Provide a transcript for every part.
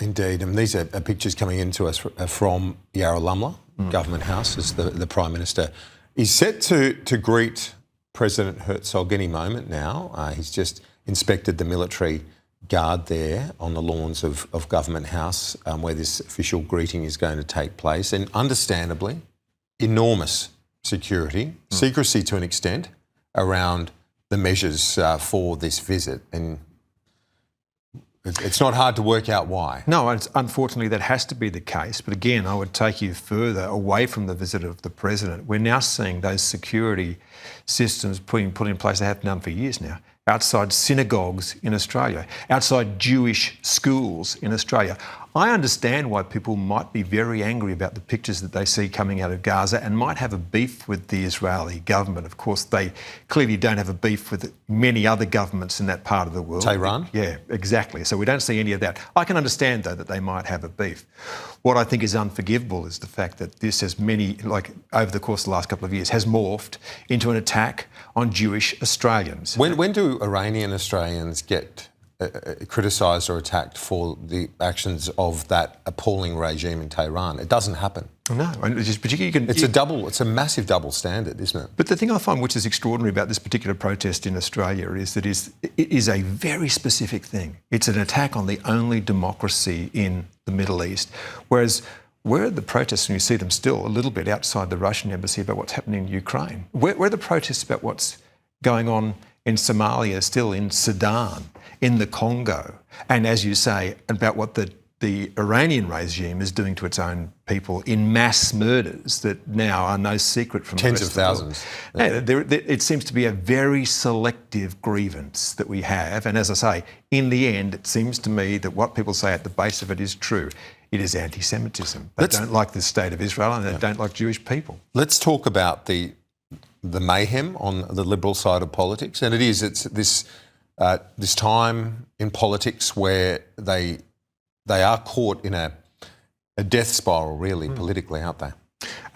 Indeed, and these are pictures coming into us from Yarralumla Government House as the Prime Minister is set to greet President Herzog any moment now. He's just inspected the military guard there on the lawns of Government House where this official greeting is going to take place, and understandably, enormous security, secrecy to an extent, around the measures for this visit, and it's not hard to work out why. No, unfortunately that has to be the case. But again, I would take you further away from the visit of the President. We're now seeing those security systems put in place. They have done for years now. Outside synagogues in Australia, outside Jewish schools in Australia. I understand why people might be very angry about the pictures that they see coming out of Gaza and might have a beef with the Israeli government. Of course, they clearly don't have a beef with many other governments in that part of the world. Tehran? Yeah, exactly. So we don't see any of that. I can understand, though, that they might have a beef. What I think is unforgivable is the fact that this has over the course of the last couple of years, has morphed into an attack on Jewish Australians. When do Iranian Australians get criticised or attacked for the actions of that appalling regime in Tehran? It doesn't happen. No, and it's just particularly it's a massive double standard, isn't it? But the thing I find which is extraordinary about this particular protest in Australia is that it is a very specific thing. It's an attack on the only democracy in the Middle East, whereas where are the protests, and you see them still a little bit outside the Russian embassy, about what's happening in Ukraine? Where are the protests about what's going on in Somalia, still in Sudan, in the Congo, and as you say, about what the Iranian regime is doing to its own people in mass murders that now are no secret from tens the of rest thousands. Of the world. It seems to be a very selective grievance that we have, and as I say, in the end, it seems to me that what people say at the base of it is true. It is anti-Semitism. They don't like the state of Israel, and they don't like Jewish people. Let's talk about the mayhem on the Liberal side of politics, and it's this time in politics where they are caught in a death spiral, really, politically, aren't they?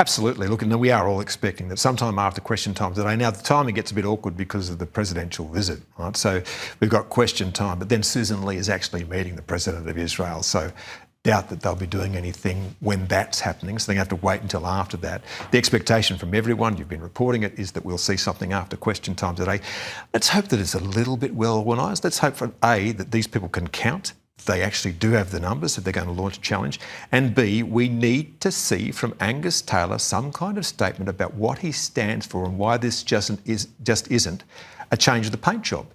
Absolutely. Look, and we are all expecting that sometime after question time today. Now, the timing gets a bit awkward because of the presidential visit, right? So we've got question time, but then Sussan Ley is actually meeting the President of Israel, so doubt that they'll be doing anything when that's happening, so they have to wait until after that. The expectation from everyone, you've been reporting it, is that we'll see something after question time today. Let's hope that it's a little bit well organised. Let's hope, for A, that these people can count. They actually do have the numbers if they're going to launch a challenge. And B, we need to see from Angus Taylor some kind of statement about what he stands for and why this just isn't a change of the paint job.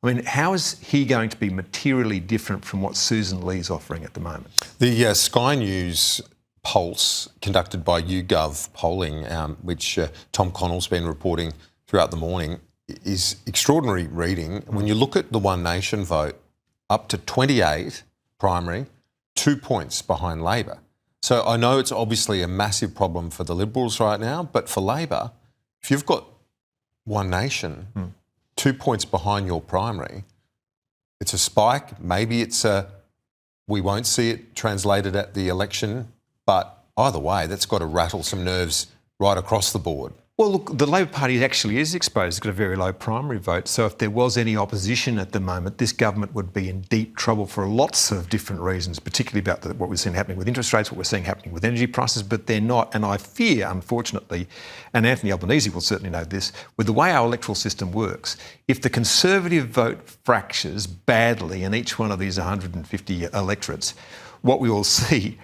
I mean, how is he going to be materially different from what Sussan Ley's offering at the moment? The Sky News Pulse, conducted by YouGov polling, which Tom Connell's been reporting throughout the morning, is extraordinary reading. When you look at the One Nation vote, up to 28 primary, 2 points behind Labor. So I know it's obviously a massive problem for the Liberals right now, but for Labor, if you've got One Nation, 2 points behind your primary, it's a spike. Maybe we won't see it translated at the election, but either way, that's got to rattle some nerves right across the board. Well, look, the Labor Party actually is exposed. It's got a very low primary vote. So if there was any opposition at the moment, this government would be in deep trouble for lots of different reasons, particularly about what we're seeing happening with interest rates, what we're seeing happening with energy prices, but they're not. And I fear, unfortunately, and Anthony Albanese will certainly know this, with the way our electoral system works, if the Conservative vote fractures badly in each one of these 150 electorates, what we will see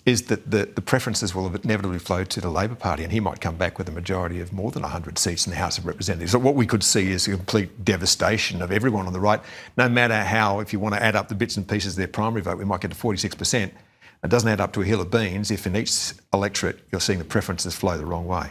is that the preferences will inevitably flow to the Labor Party, and he might come back with a majority of more than 100 seats in the House of Representatives. So what we could see is a complete devastation of everyone on the right, no matter how, if you want to add up the bits and pieces of their primary vote, we might get to 46%. It doesn't add up to a hill of beans if in each electorate you're seeing the preferences flow the wrong way.